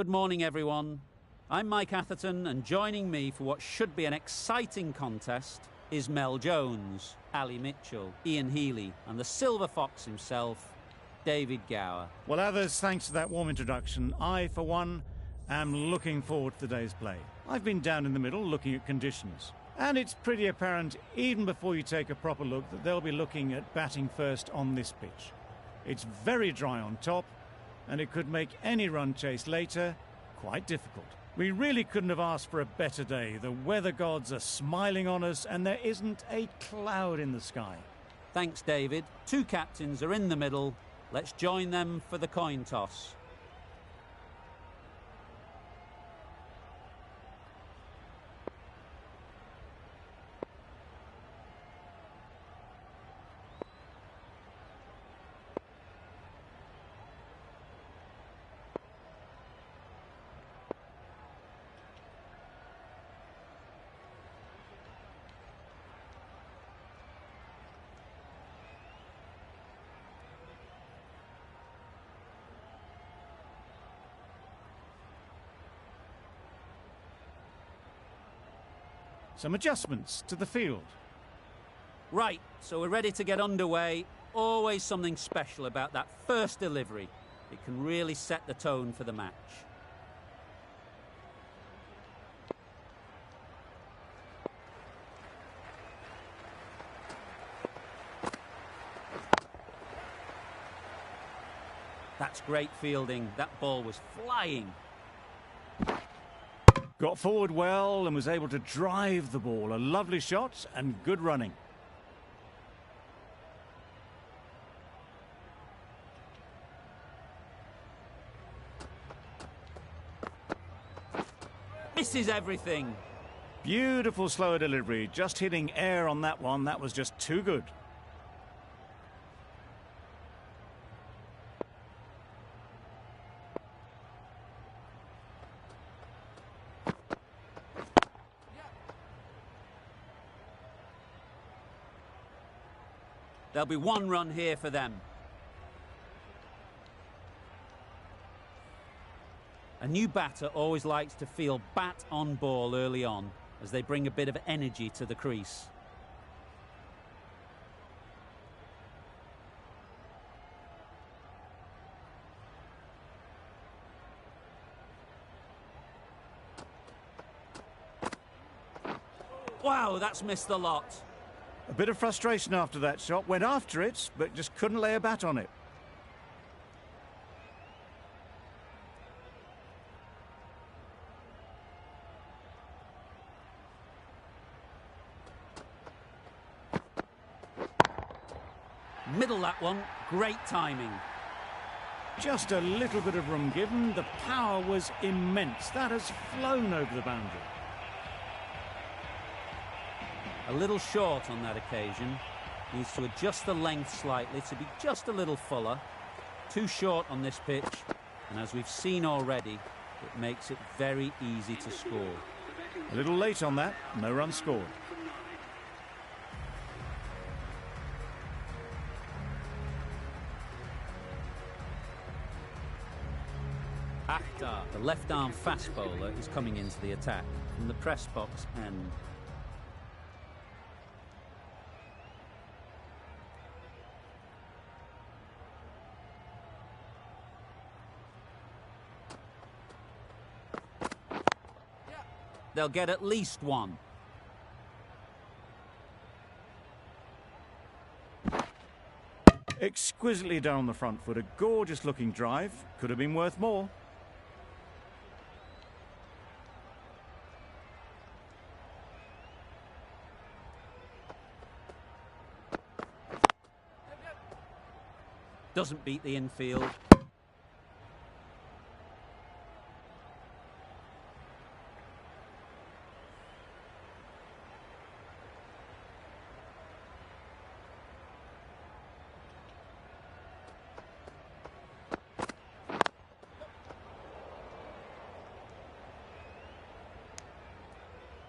Good morning, everyone. I'm Mike Atherton, and joining me for what should be an exciting contest is Mel Jones, Ali Mitchell, Ian Healy, and the Silver Fox himself, David Gower. Well, others, thanks to that warm introduction, I, for one, am looking forward to today's play. I've been down in the middle looking at conditions, and it's pretty apparent, even before you take a proper look, that they'll be looking at batting first on this pitch. It's very dry on top, and it could make any run chase later quite difficult. We really couldn't have asked for a better day. The weather gods are smiling on us, and there isn't a cloud in the sky. Thanks, David. Two captains are in the middle. Let's join them for the coin toss. Some adjustments to the field. Right, so we're ready to get underway. Always something special about that first delivery. It can really set the tone for the match. That's great fielding. That ball was flying. Got forward well and was able to drive the ball. A lovely shot and good running. Misses everything. Beautiful slower delivery. Just hitting air on that one. That was just too good. There'll be one run here for them. A new batter always likes to feel bat on ball early on, as they bring a bit of energy to the crease. Wow, that's missed the lot. A bit of frustration after that shot. Went after it, but just couldn't lay a bat on it. Middle that one. Great timing. Just a little bit of room given. The power was immense. That has flown over the boundary. A little short on that occasion. Needs to adjust the length slightly to be just a little fuller. Too short on this pitch, and as we've seen already, it makes it very easy to score. A little late on that. No run scored. Akhtar, the left-arm fast bowler, is coming into the attack from the press box end. They'll get at least one. Exquisitely done on the front foot. A gorgeous looking drive. Could have been worth more. Doesn't beat the infield.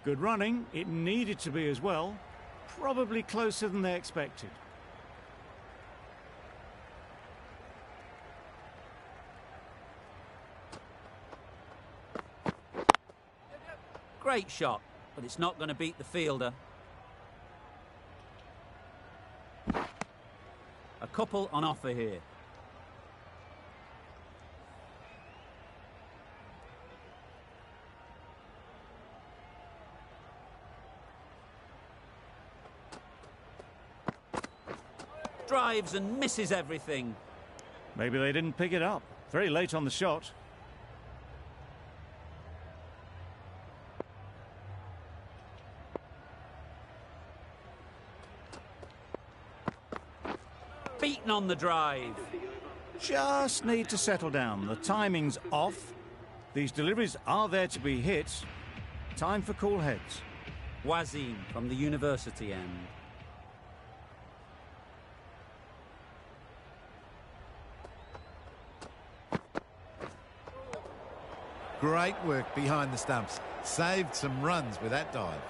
Good running. It needed to be as well. Probably closer than they expected. Great shot, but it's not going to beat the fielder. A couple on offer here. Drives and misses everything. Maybe they didn't pick it up. Very late on the shot. Beaten on the drive. Just need to settle down. The timing's off. These deliveries are there to be hit. Time for cool heads. Wazim from the university end. Great work behind the stumps. Saved some runs with that dive.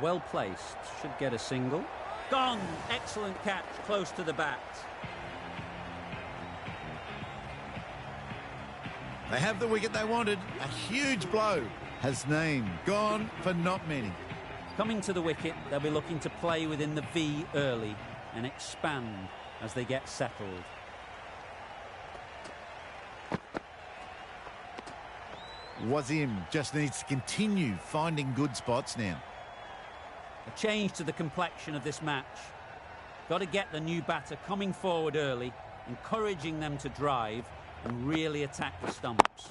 Well placed, should get a single. Gone! Excellent catch, close to the bat. They have the wicket they wanted. A huge blow. Hasnain gone for not many. Coming to the wicket, they'll be looking to play within the V early and expand as they get settled. Wazim just needs to continue finding good spots now. A change to the complexion of this match. Got to get the new batter coming forward early, encouraging them to drive and really attack the stumps.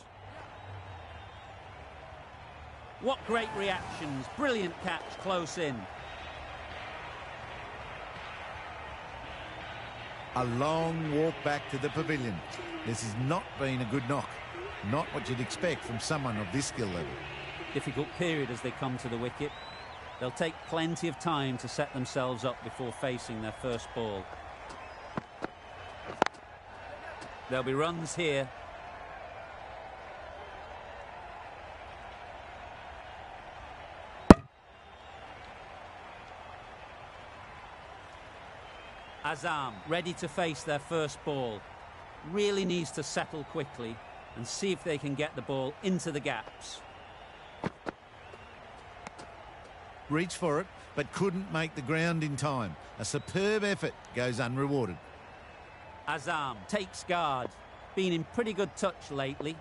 What great reactions. Brilliant catch close in. A long walk back to the pavilion. This has not been a good knock. Not what you'd expect from someone of this skill level. Difficult period as they come to the wicket. They'll take plenty of time to set themselves up before facing their first ball. There'll be runs here. Azam ready to face their first ball. Really needs to settle quickly and see if they can get the ball into the gaps. Reached for it, but couldn't make the ground in time. A superb effort goes unrewarded. Azam takes guard. Been in pretty good touch lately.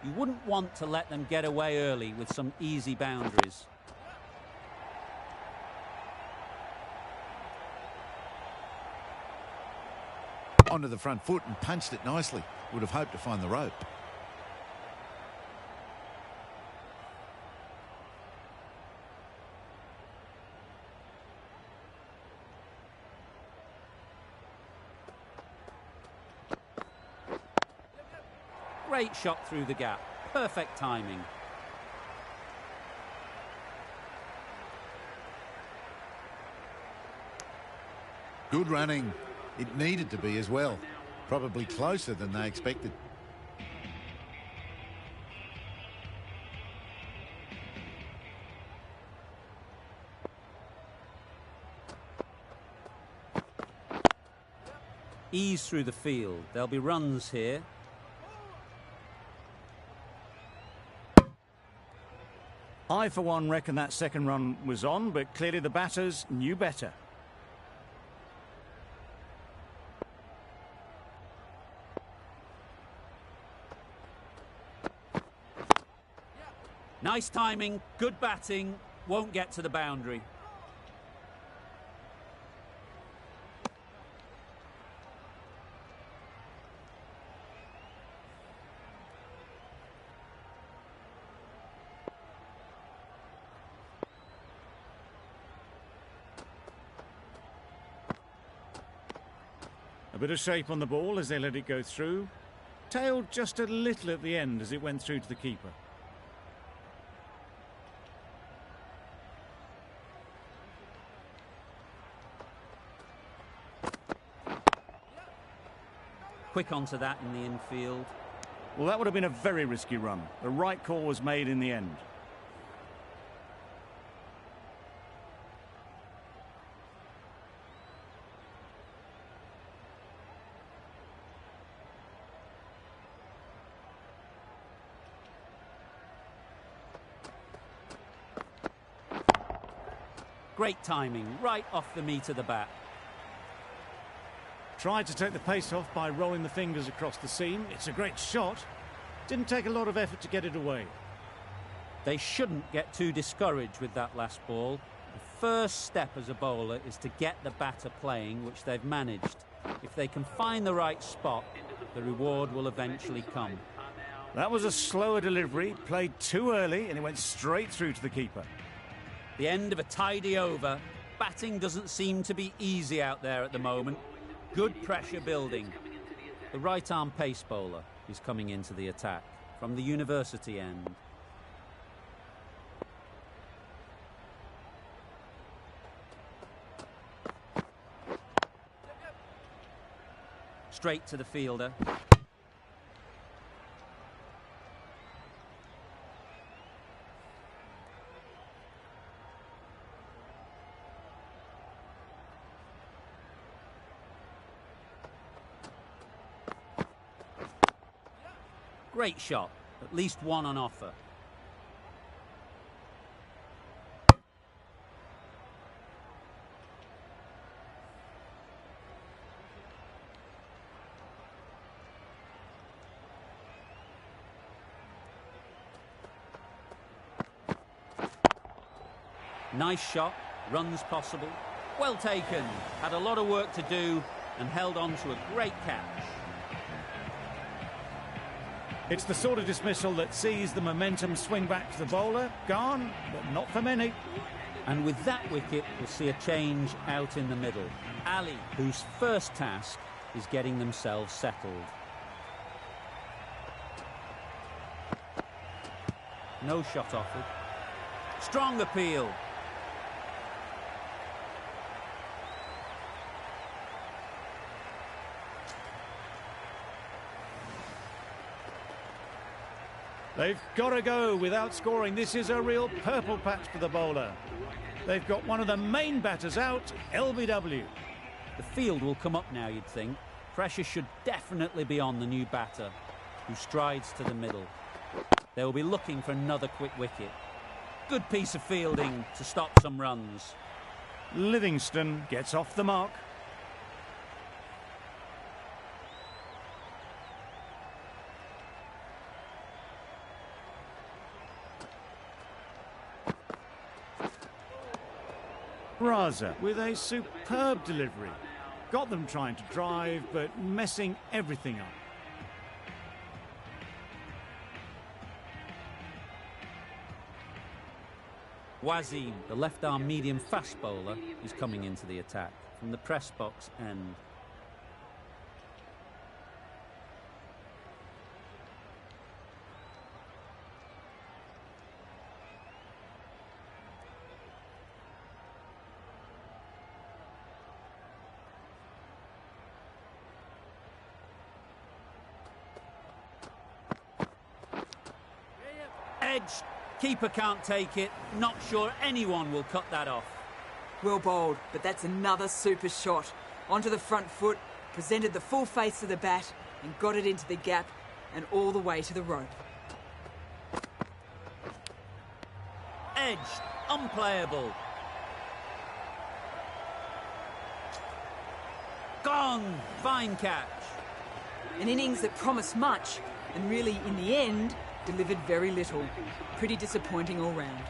You wouldn't want to let them get away early with some easy boundaries. Onto the front foot and punched it nicely. Would have hoped to find the rope. Great shot through the gap. Perfect timing. Good running. It needed to be as well. Probably closer than they expected. Ease through the field. There'll be runs here. I, for one, reckon that second run was on, but clearly the batters knew better. Nice timing, good batting, won't get to the boundary. A bit of shape on the ball as they let it go through. tailed just a little at the end as it went through to the keeper. Quick onto that in the infield. Well, that would have been a very risky run. The right call was made in the end. Great timing, right off the meat of the bat. Tried to take the pace off by rolling the fingers across the seam. It's a great shot. Didn't take a lot of effort to get it away. They shouldn't get too discouraged with that last ball. The first step as a bowler is to get the batter playing, which they've managed. If they can find the right spot, the reward will eventually come. That was a slower delivery, played too early, and it went straight through to the keeper. The end of a tidy over. Batting doesn't seem to be easy out there at the moment. Good pressure building. The right-arm pace bowler is coming into the attack from the university end. Straight to the fielder. Great shot, at least one on offer. Nice shot, runs possible. Well taken, had a lot of work to do and held on to a great catch. It's the sort of dismissal that sees the momentum swing back to the bowler. Gone, but not for many. And with that wicket, we'll see a change out in the middle. Ali, whose first task is getting themselves settled. No shot offered. Strong appeal. They've got to go without scoring. This is a real purple patch for the bowler. They've got one of the main batters out, LBW. The field will come up now, you'd think. Pressure should definitely be on the new batter, who strides to the middle. They will be looking for another quick wicket. Good piece of fielding to stop some runs. Livingston gets off the mark. Raza with a superb delivery. Got them trying to drive, but messing everything up. Wazim, the left-arm medium fast bowler, is coming into the attack from the press box end. Edge, keeper can't take it. Not sure anyone will cut that off. Well bowled, but that's another super shot. Onto the front foot, presented the full face of the bat and got it into the gap and all the way to the rope. Edge, unplayable. Gone, fine catch. An innings that promised much and really, in the end, delivered very little. Pretty disappointing all round.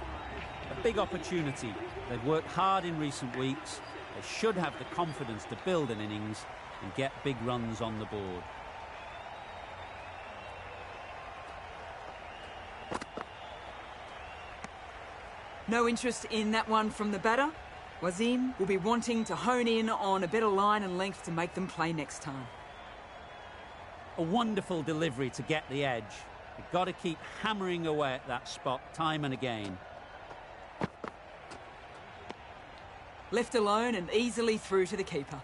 A big opportunity. They've worked hard in recent weeks. They should have the confidence to build an innings and get big runs on the board. No interest in that one from the batter. Wazim will be wanting to hone in on a better line and length to make them play next time. A wonderful delivery to get the edge. You've got to keep hammering away at that spot time and again. Left alone and easily through to the keeper.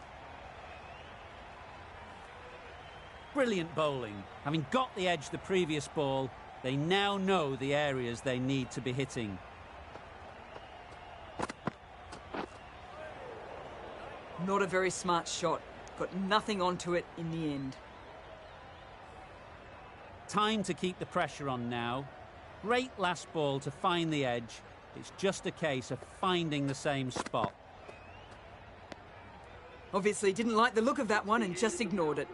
Brilliant bowling. Having got the edge the previous ball, they now know the areas they need to be hitting. Not a very smart shot. Got nothing onto it in the end. Time to keep the pressure on now. Great last ball to find the edge. It's just a case of finding the same spot. Obviously didn't like the look of that one and just ignored it.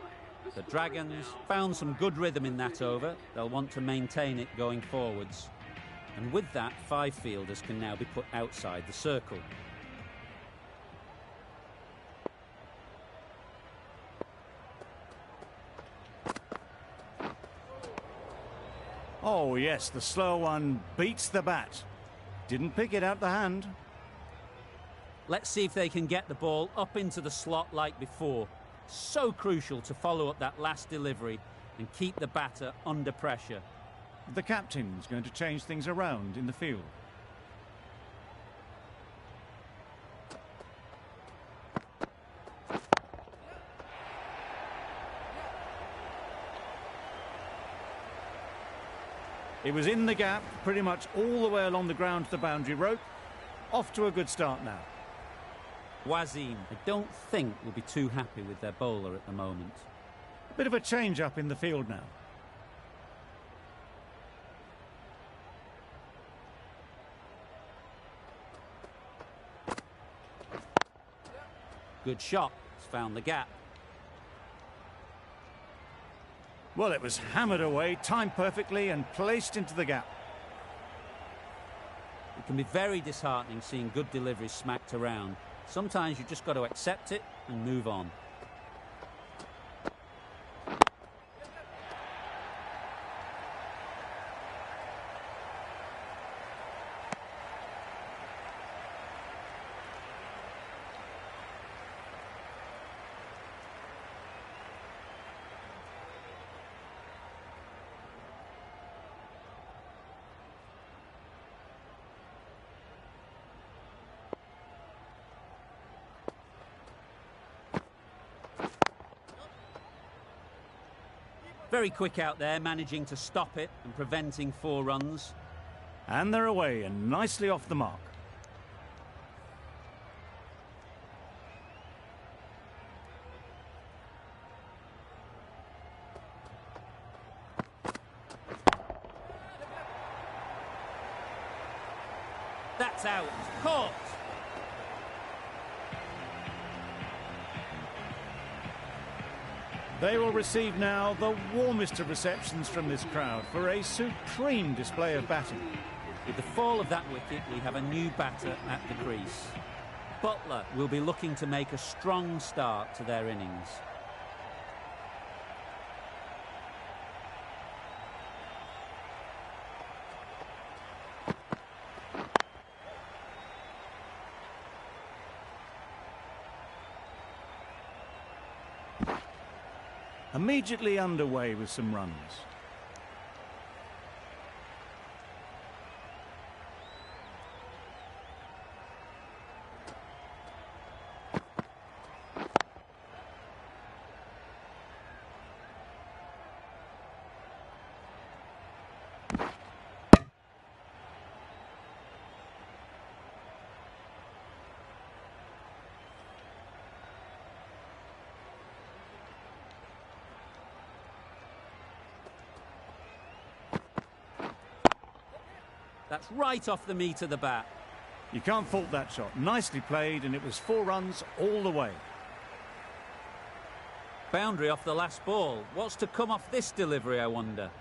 The Dragons found some good rhythm in that over. They'll want to maintain it going forwards. And with that, 5 fielders can now be put outside the circle. Oh yes, the slow one beats the bat. Didn't pick it out the hand. Let's see if they can get the ball up into the slot like before. So crucial to follow up that last delivery and keep the batter under pressure. The captain's going to change things around in the field. It was in the gap, pretty much all the way along the ground to the boundary rope. Off to a good start now. Wasim, I don't think will be too happy with their bowler at the moment. Bit of a change-up in the field now. Good shot. It's found the gap. Well, it was hammered away, timed perfectly and placed into the gap. It can be very disheartening seeing good deliveries smacked around. Sometimes you've just got to accept it and move on. Very quick out there, managing to stop it and preventing 4 runs. And they're away and nicely off the mark. That's out. Caught. They will receive now the warmest of receptions from this crowd for a supreme display of batting. With the fall of that wicket, we have a new batter at the crease. Butler will be looking to make a strong start to their innings. Immediately underway with some runs. That's right off the meat of the bat. You can't fault that shot. Nicely played, and it was 4 runs all the way. Boundary off the last ball. What's to come off this delivery, I wonder?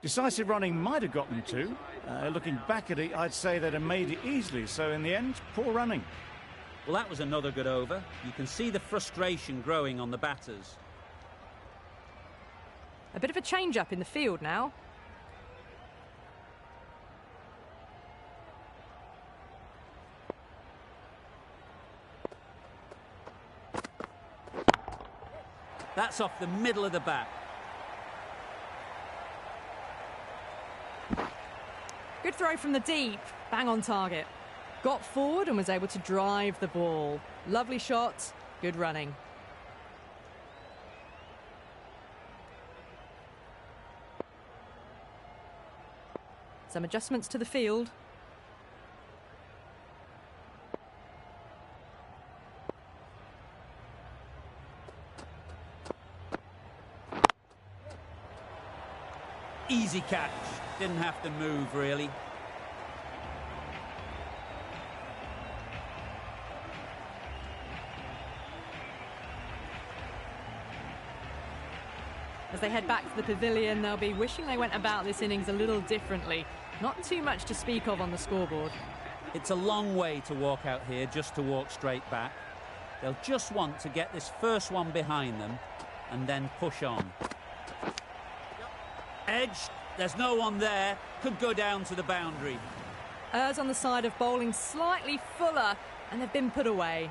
Decisive running might have got them to. Looking back at it, I'd say they'd have made it easily. So in the end, poor running. Well, that was another good over. You can see the frustration growing on the batters. A bit of a change-up in the field now. That's off the middle of the bat. Good throw from the deep. Bang on target. Got forward and was able to drive the ball. Lovely shot. Good running. Some adjustments to the field. Easy catch. Didn't have to move, really. As they head back to the pavilion, they'll be wishing they went about this innings a little differently. Not too much to speak of on the scoreboard. It's a long way to walk out here just to walk straight back. They'll just want to get this first one behind them and then push on. Edge, there's no one there. Could go down to the boundary. Errs on the side of bowling slightly fuller, and they've been put away.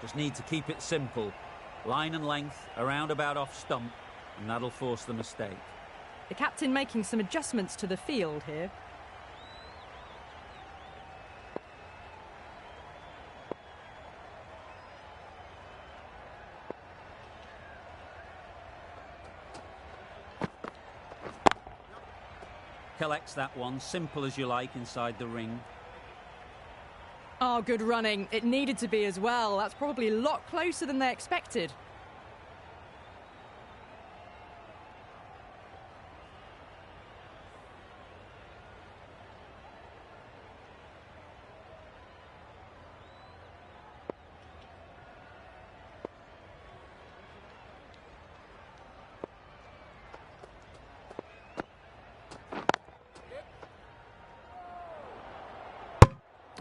Just need to keep it simple. Line and length, around about off stump, and that'll force the mistake. The captain making some adjustments to the field here. Collects that one, simple as you like, inside the ring. Oh, good running. It needed to be as well. That's probably a lot closer than they expected.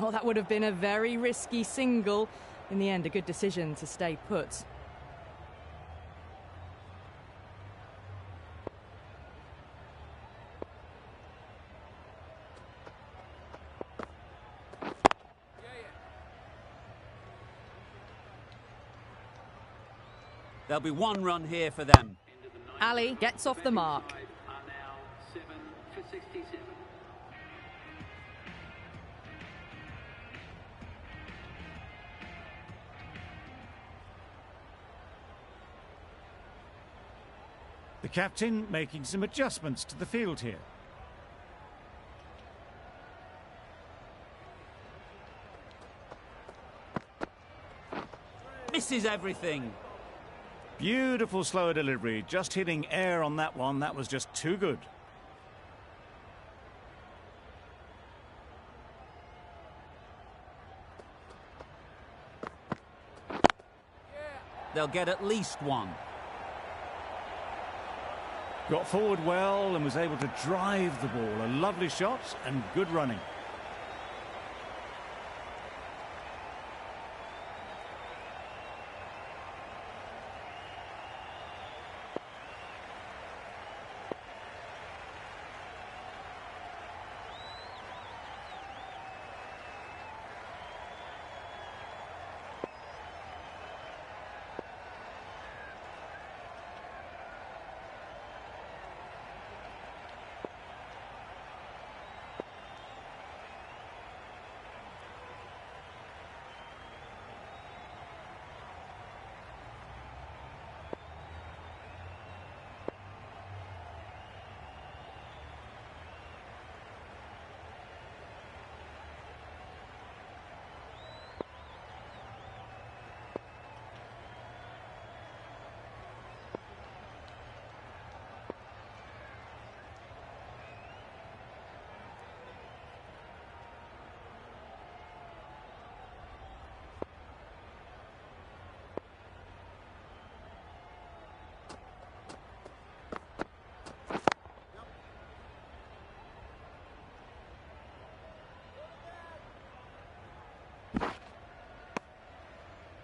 Oh, that would have been a very risky single. In the end, a good decision to stay put. There'll be one run here for them. Ali gets off the mark. The captain making some adjustments to the field here. Misses everything. Beautiful slower delivery, just hitting air on that one. That was just too good. They'll get at least one. Got forward well and was able to drive the ball. A lovely shot and good running.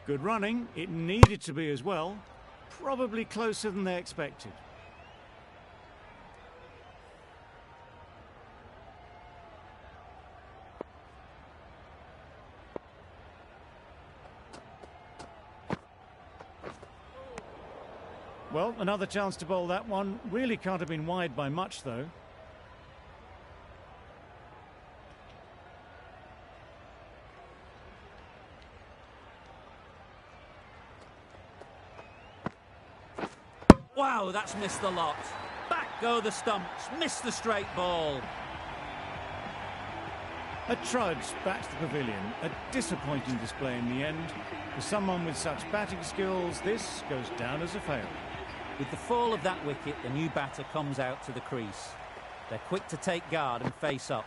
Good running. It needed to be as well. Probably closer than they expected. Well, another chance to bowl that one. Really can't have been wide by much, though. Wow, that's missed the lot. Back go the stumps, missed the straight ball. A trudge back to the pavilion. A disappointing display in the end. For someone with such batting skills, this goes down as a fail. With the fall of that wicket, the new batter comes out to the crease. They're quick to take guard and face up.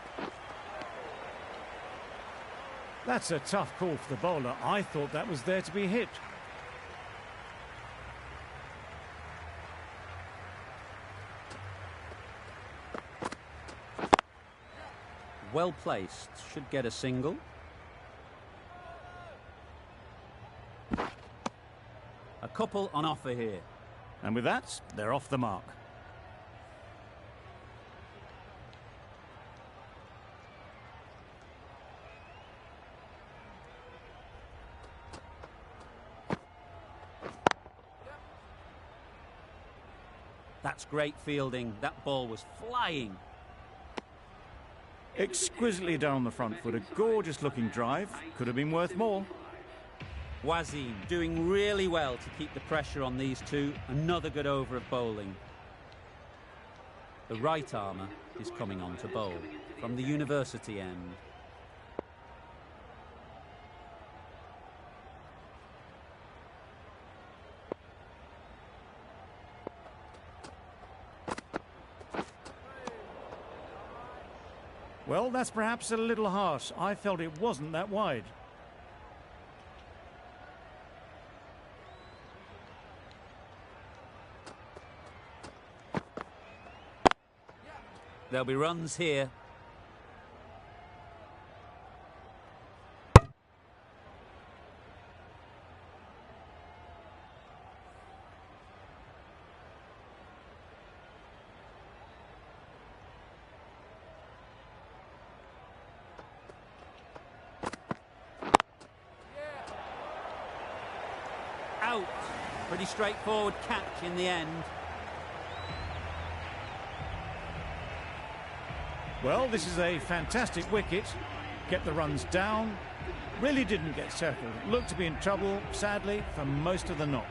That's a tough call for the bowler. I thought that was there to be hit. Well placed, should get a single. A couple on offer here. And with that, they're off the mark. That's great fielding. That ball was flying. Exquisitely done on the front foot. A gorgeous looking drive. Could have been worth more. Wasim doing really well to keep the pressure on these two. Another good over of bowling. The right armour is coming on to bowl from the university end. Well, that's perhaps a little harsh. I felt it wasn't that wide. There'll be runs here. Out. Pretty straightforward catch in the end. Well, this is a fantastic wicket. Get the runs down. Really didn't get settled. Looked to be in trouble, sadly, for most of the knock.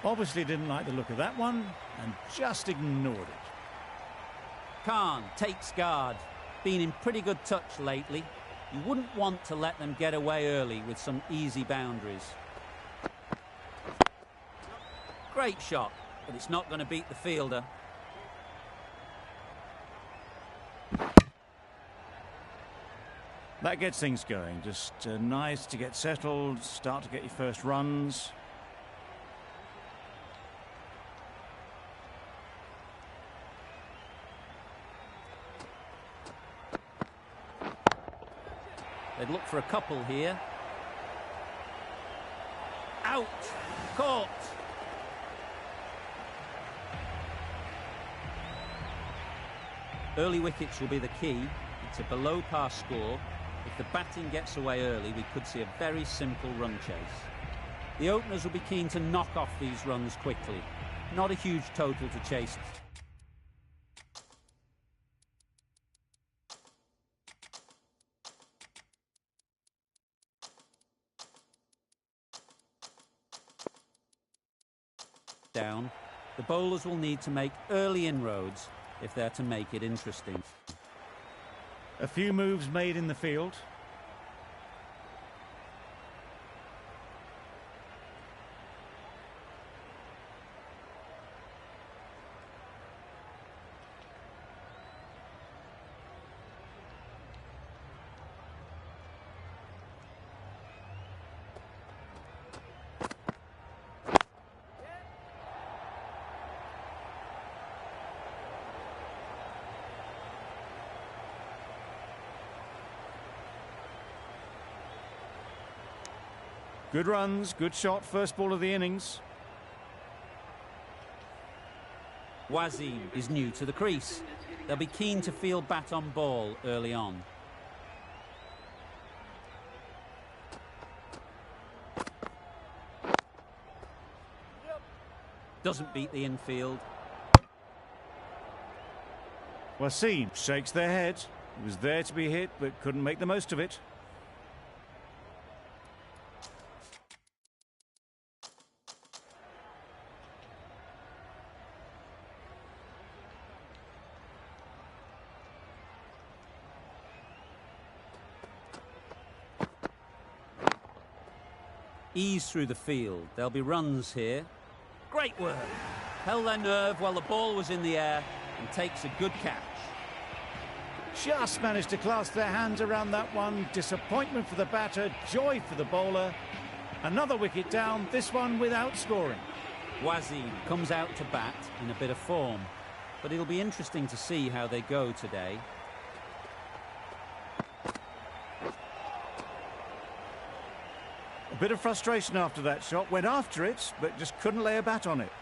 Obviously didn't like the look of that one and just ignored it. Khan takes guard. Been in pretty good touch lately. You wouldn't want to let them get away early with some easy boundaries. Great shot, but it's not going to beat the fielder. That gets things going. Just nice to get settled, start to get your first runs. They'd look for a couple here. Out! Caught! Early wickets will be the key. It's a below-par score. If the batting gets away early, we could see a very simple run chase. The openers will be keen to knock off these runs quickly. Not a huge total to chase. Down. The bowlers will need to make early inroads if they're to make it interesting. A few moves made in the field. Good runs, good shot, first ball of the innings. Wazim is new to the crease. They'll be keen to field bat on ball early on. Doesn't beat the infield. Wasim shakes their head. He was there to be hit, but couldn't make the most of it. Ease through the field. There'll be runs here. Great work. Held their nerve while the ball was in the air and takes a good catch. Just managed to clasp their hands around that one. Disappointment for the batter, joy for the bowler. Another wicket down, this one without scoring. Wazim comes out to bat in a bit of form, but it'll be interesting to see how they go today. A bit of frustration after that shot. Went after it, but just couldn't lay a bat on it.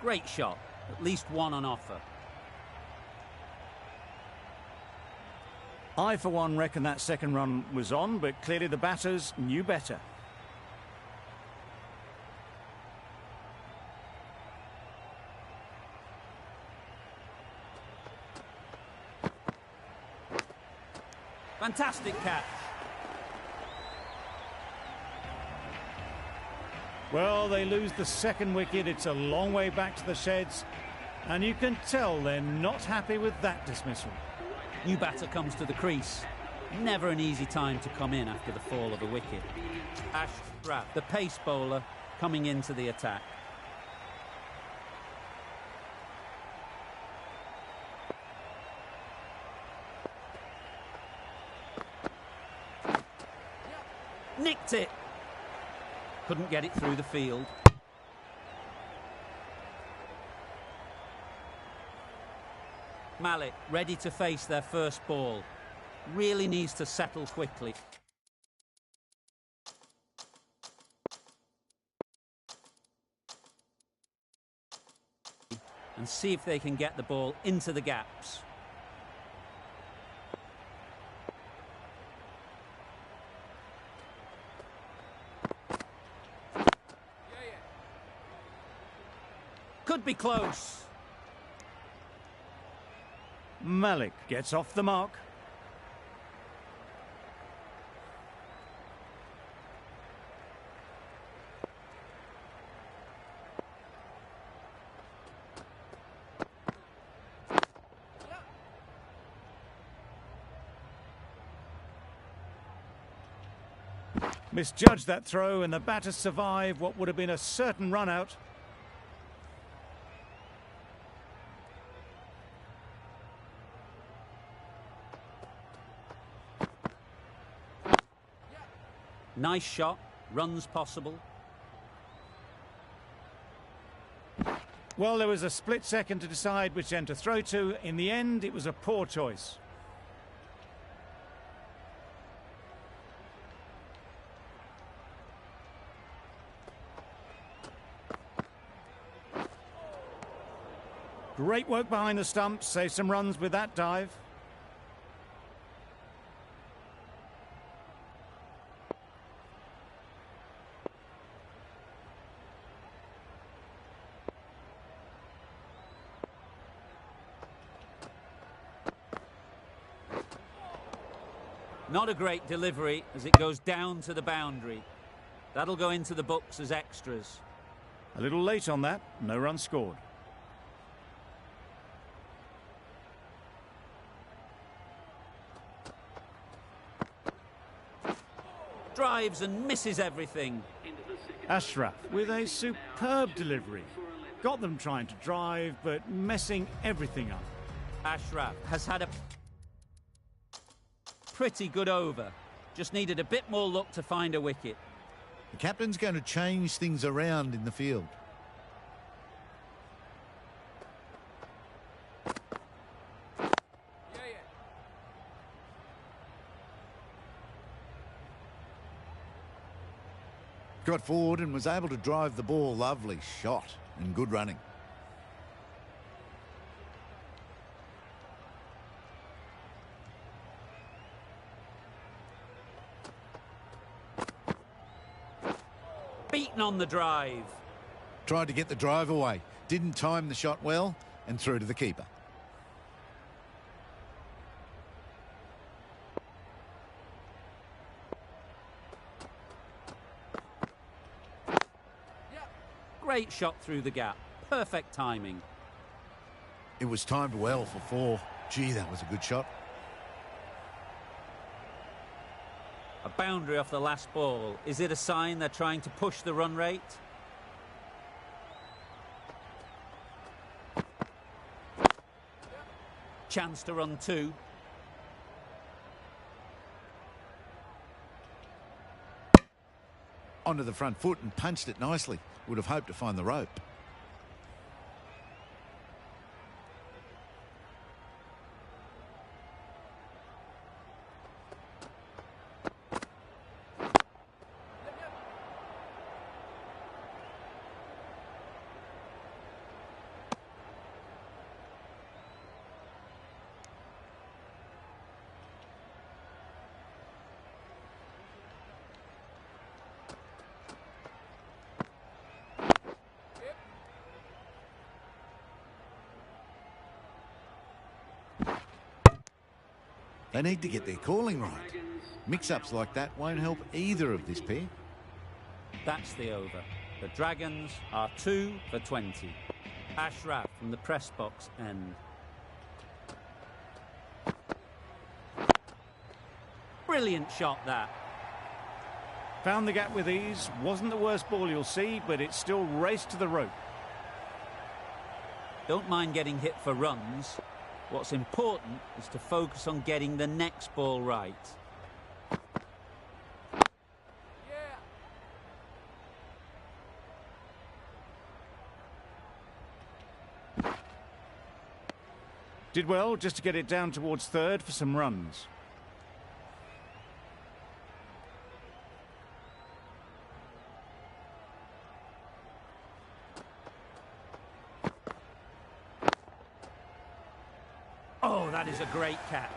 Great shot. At least one on offer. I, for one, reckon that second run was on, but clearly the batters knew better. Fantastic catch. Well, they lose the second wicket. It's a long way back to the sheds, and you can tell they're not happy with that dismissal. New batter comes to the crease. Never an easy time to come in after the fall of a wicket. Ashraf, the pace bowler, coming into the attack. Nicked it. Couldn't get it through the field. Malik ready to face their first ball. Really needs to settle quickly. And see if they can get the ball into the gaps. Could be close. Malik gets off the mark. Misjudged that throw, and the batters survive what would have been a certain run out. Nice shot, runs possible. Well, there was a split second to decide which end to throw to. In the end, it was a poor choice. Great work behind the stumps, saved some runs with that dive. Not a great delivery as it goes down to the boundary. That'll go into the books as extras. A little late on that, no run scored. Drives and misses everything. Ashraf with a superb delivery. Got them trying to drive, but messing everything up. Ashraf has had a pretty good over. Just needed a bit more luck to find a wicket. The captain's going to change things around in the field. Got forward and was able to drive the ball. Lovely shot and good running. Beaten on the drive. Tried to get the drive away. Didn't time the shot well and through to the keeper. Great shot through the gap. Perfect timing. It was timed well for 4. Gee, that was a good shot. A boundary off the last ball. Is it a sign they're trying to push the run rate? Chance to run 2. Onto the front foot and punched it nicely. Would have hoped to find the rope. They need to get their calling right. Mix-ups like that won't help either of this pair. That's the over. The Dragons are 2 for 20. Ashraf from the press box end. Brilliant shot, that. Found the gap with ease. Wasn't the worst ball you'll see, but it still raced to the rope. Don't mind getting hit for runs. What's important is to focus on getting the next ball right. Did well just to get it down towards third for some runs. Oh, that is a great catch.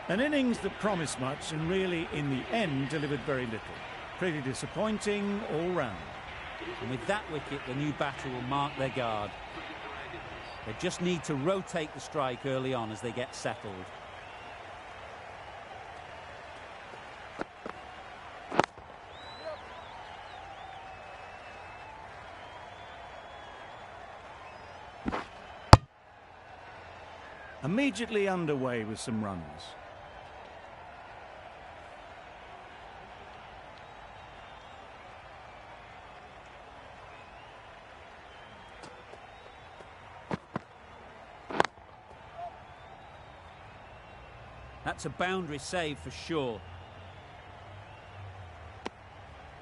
An innings that promised much and really, in the end, delivered very little. Pretty disappointing all round. And with that wicket, the new batter will mark their guard. They just need to rotate the strike early on as they get settled. Immediately underway with some runs. That's a boundary save for sure.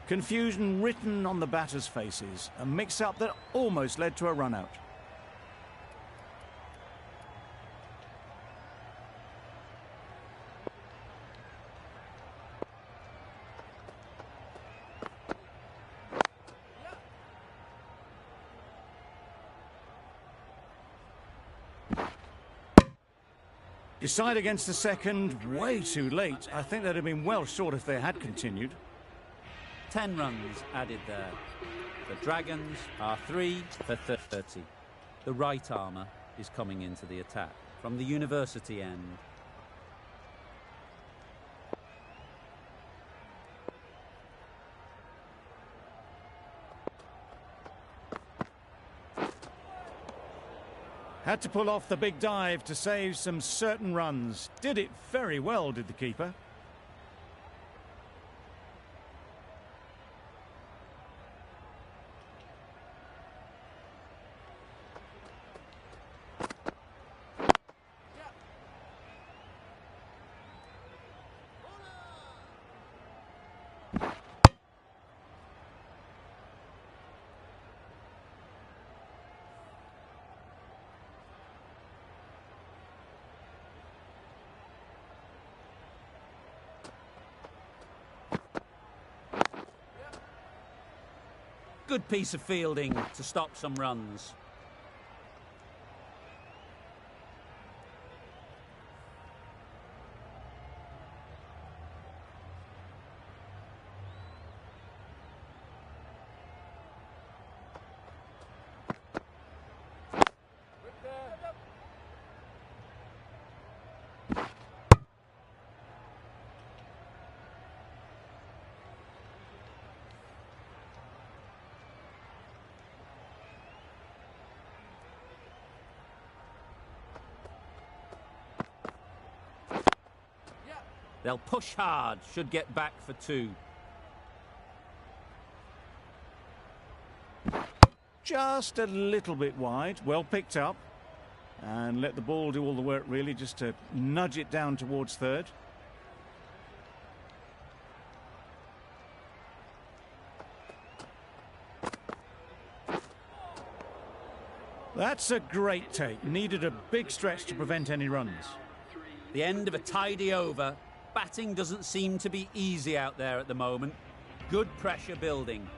Confusion written on the batters' faces. A mix-up that almost led to a run-out. Decide against the second, way too late. I think they'd have been well short if they had continued. 10 runs added there. The Dragons are 3 for 30. The right armour is coming into the attack from the university end. Had to pull off the big dive to save some certain runs. Did it very well, did the keeper. Good piece of fielding to stop some runs. They'll push hard, should get back for 2. Just a little bit wide, well picked up. And let the ball do all the work really, just to nudge it down towards third. That's a great take. Needed a big stretch to prevent any runs. The end of a tidy over. Batting doesn't seem to be easy out there at the moment. Good pressure building.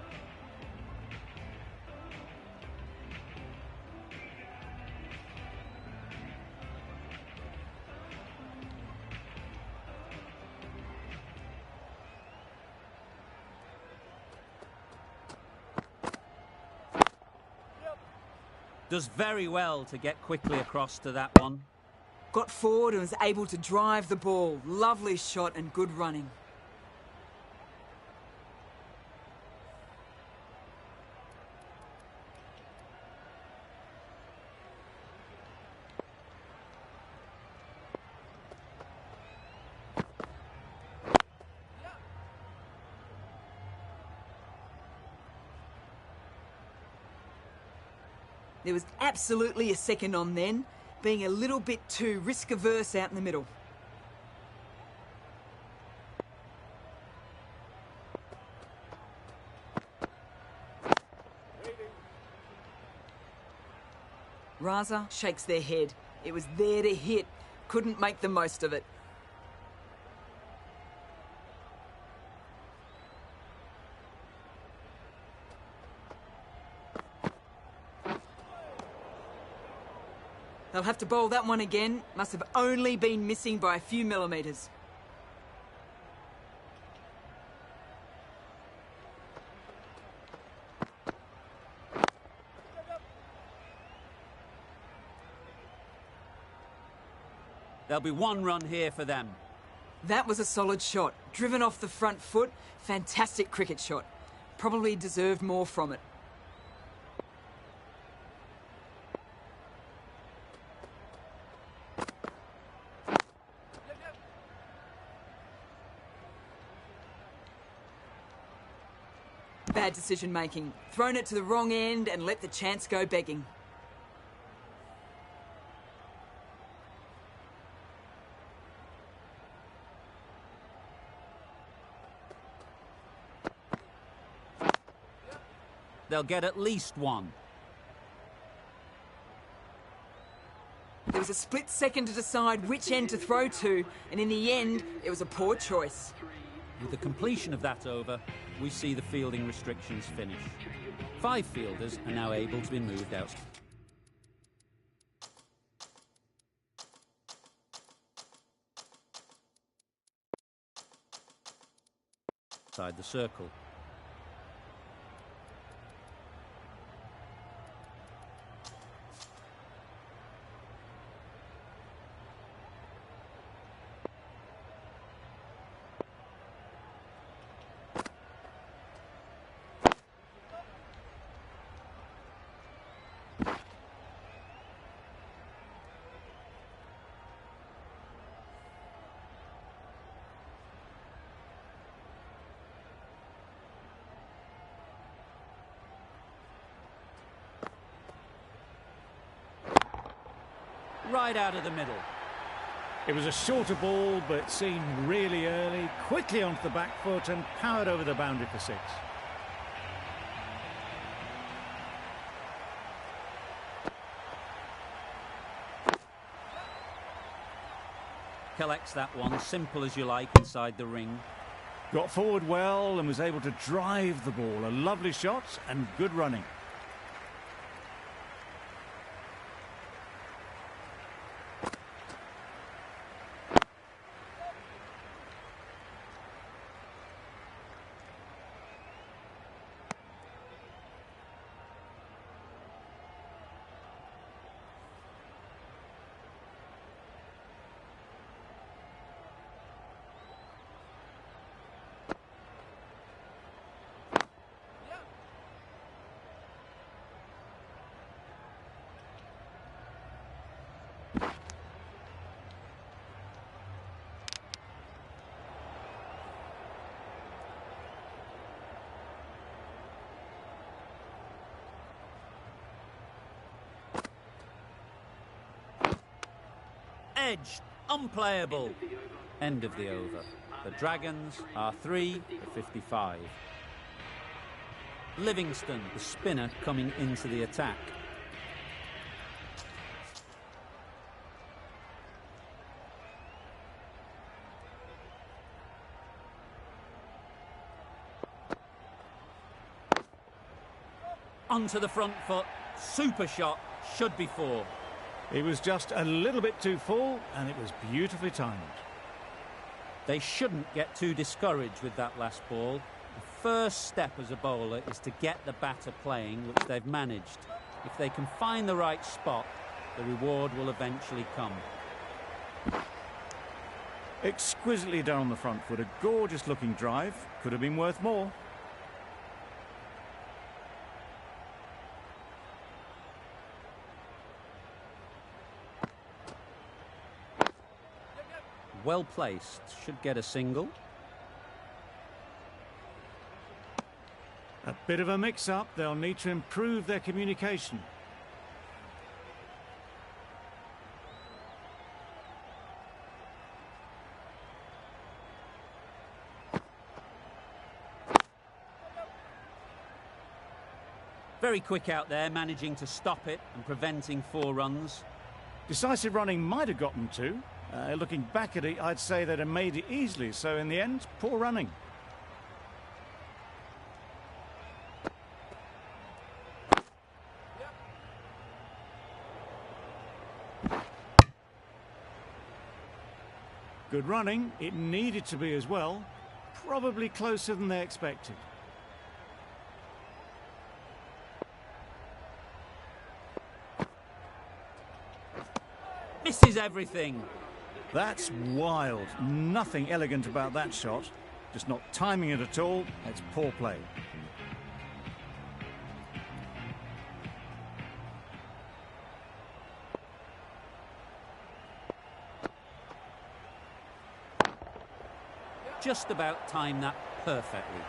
Does very well to get quickly across to that one. Got forward and was able to drive the ball. Lovely shot and good running. There was absolutely a second on then, being a little bit too risk-averse out in the middle. Raza shakes their head. It was there to hit. Couldn't make the most of it. They'll have to bowl that one again. Must have only been missing by a few millimetres. There'll be 1 run here for them. That was a solid shot. Driven off the front foot. Fantastic cricket shot. Probably deserved more from it. Bad decision making. Thrown it to the wrong end and let the chance go begging. They'll get at least 1. There was a split second to decide which end to throw to, and in the end, it was a poor choice. With the completion of that over, we see the fielding restrictions finish. 5 fielders are now able to be moved out. Outside the circle. Right out of the middle. It was a shorter ball, but seen really early, quickly onto the back foot and powered over the boundary for 6. Collects that one, simple as you like, inside the ring. Got forward well and was able to drive the ball. A lovely shot and good running. Edged, unplayable. End of the over. The Dragons are 3 for 55. Livingston, the spinner, coming into the attack. Onto the front foot. Super shot. Should be 4. It was just a little bit too full and it was beautifully timed. They shouldn't get too discouraged with that last ball. The first step as a bowler is to get the batter playing, which they've managed. If they can find the right spot, the reward will eventually come. Exquisitely done on the front foot. A gorgeous looking drive. Could have been worth more. Well placed, should get a single. A bit of a mix-up. They'll need to improve their communication. Very quick out there, managing to stop it and preventing 4 runs. Decisive running might have gotten 2. Looking back at it, I'd say they'd have made it easily. So in the end, poor running. Good running. It needed to be as well. Probably closer than they expected. Misses everything. That's wild. Nothing elegant about that shot. Just not timing it at all. It's poor play. Just about timed that perfectly.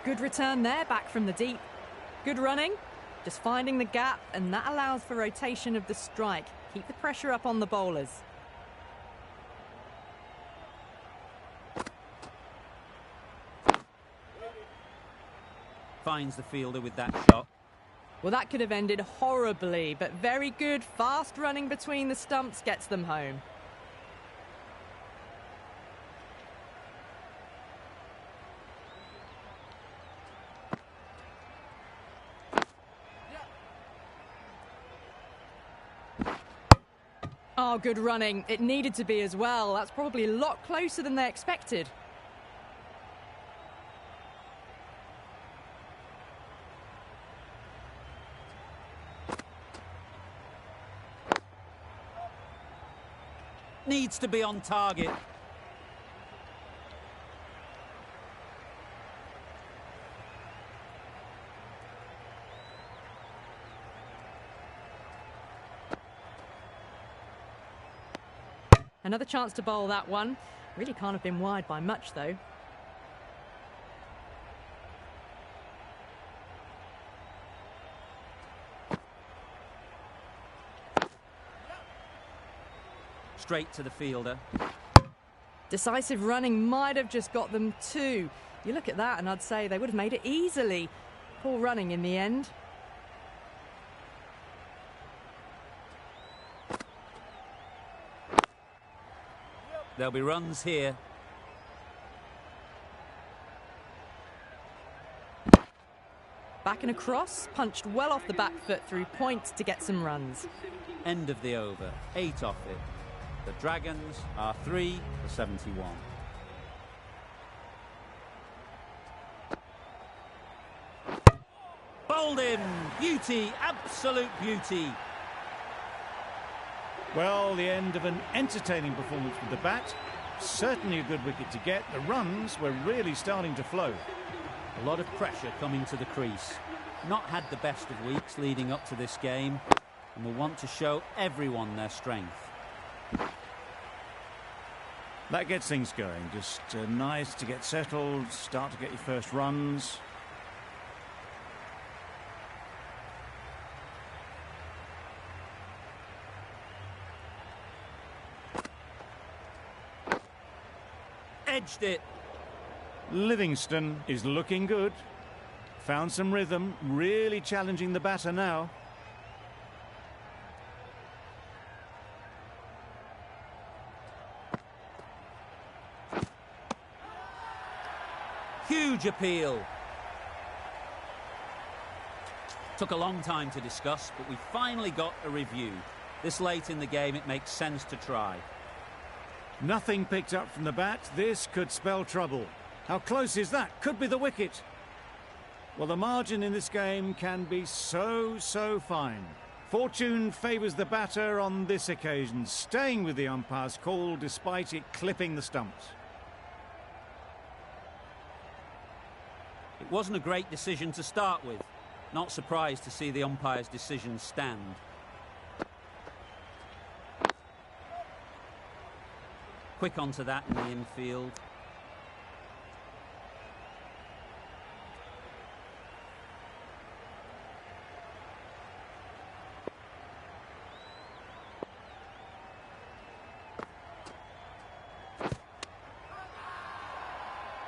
Good return there, back from the deep. Good running. Just finding the gap, and that allows for rotation of the strike. Keep the pressure up on the bowlers. Finds the fielder with that shot. Well, that could have ended horribly, but very good. Fast running between the stumps gets them home. Oh, good running. It needed to be as well. That's probably a lot closer than they expected. Needs to be on target. Another chance to bowl that one. Really can't have been wide by much, though. Straight to the fielder. Decisive running might have just got them 2. You look at that and I'd say they would have made it easily. Poor running in the end. There'll be runs here. Back and across, punched well off the back foot through point to get some runs. End of the over, 8 off it. The Dragons are 3 for 71. Bowled in, beauty, absolute beauty. Well, the end of an entertaining performance with the bat. Certainly a good wicket to get. The runs were really starting to flow. A lot of pressure coming to the crease. Not had the best of weeks leading up to this game, and will want to show everyone their strength. That gets things going. Just nice to get settled, start to get your first runs. Edged it. Livingston is looking good. Found some rhythm, really challenging the batter now. Huge appeal. Took a long time to discuss, but we finally got a review. This late in the game, it makes sense to try. Nothing picked up from the bat. This could spell trouble. How close is that? Could be the wicket. Well, the margin in this game can be so fine. Fortune favours the batter on this occasion, staying with the umpire's call despite it clipping the stumps. It wasn't a great decision to start with. Not surprised to see the umpire's decision stand. Quick onto that in the infield.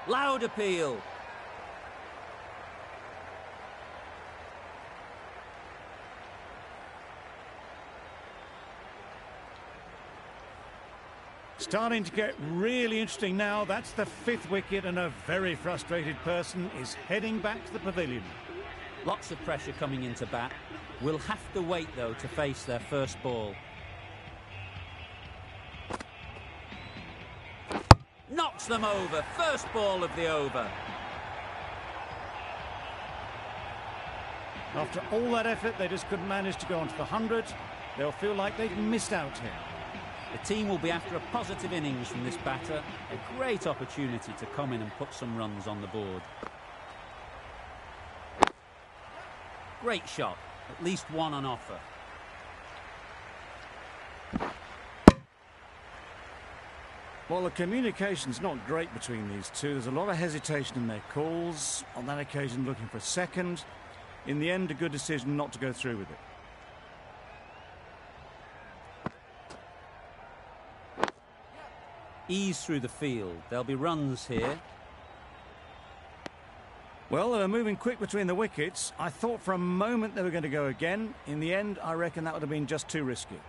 Loud appeal. Starting to get really interesting now. That's the 5th wicket, and a very frustrated person is heading back to the pavilion. Lots of pressure coming into bat. Will have to wait, though, to face their first ball. Knocks them over. First ball of the over. After all that effort, they just couldn't manage to go onto the 100. They'll feel like they've missed out here. The team will be after a positive innings from this batter. A great opportunity to come in and put some runs on the board. Great shot. At least one on offer. Well, the communication's not great between these two. There's a lot of hesitation in their calls. On that occasion, looking for a second. In the end, a good decision not to go through with it. Ease through the field. There'll be runs here. Well, they were moving quick between the wickets. I thought for a moment they were going to go again. In the end, I reckon that would have been just too risky.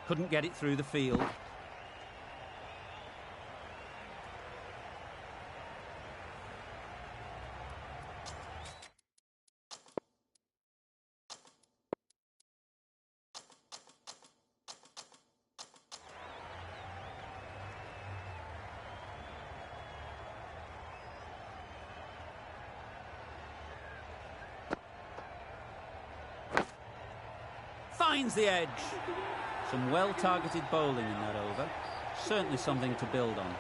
Couldn't get it through the field. Finds the edge. Some well-targeted bowling in that over. Certainly something to build on.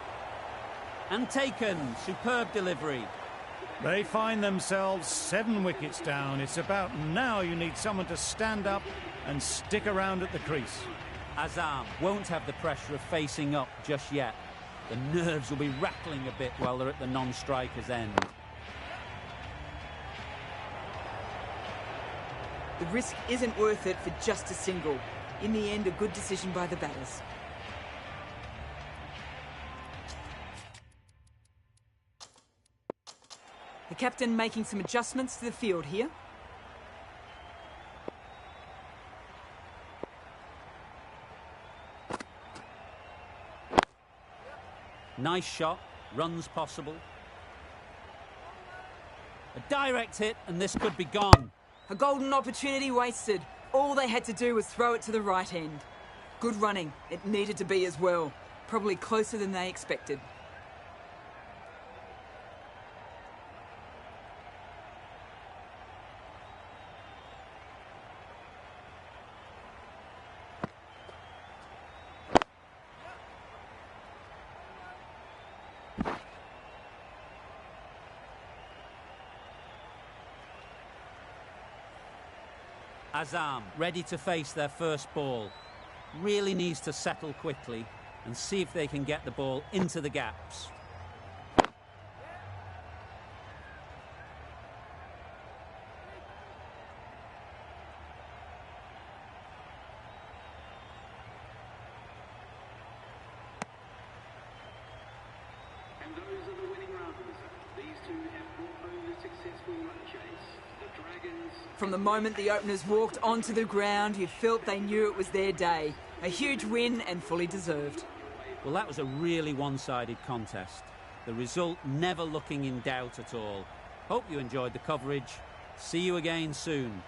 And taken. Superb delivery. They find themselves 7 wickets down. It's about now you need someone to stand up and stick around at the crease. Azam won't have the pressure of facing up just yet. The nerves will be rattling a bit while they're at the non-striker's end. The risk isn't worth it for just a single. In the end, a good decision by the batters. The captain making some adjustments to the field here. Nice shot, runs possible. A direct hit and this could be gone. A golden opportunity wasted. All they had to do was throw it to the right end. Good running. It needed to be as well. Probably closer than they expected. Azam ready to face their first ball. Really needs to settle quickly and see if they can get the ball into the gaps. And those are the winning runs. These two have brought home a successful run chase. The Dragons... From the moment the openers walked onto the ground, you felt they knew it was their day. A huge win and fully deserved. Well, that was a really one-sided contest. The result never looking in doubt at all. Hope you enjoyed the coverage. See you again soon.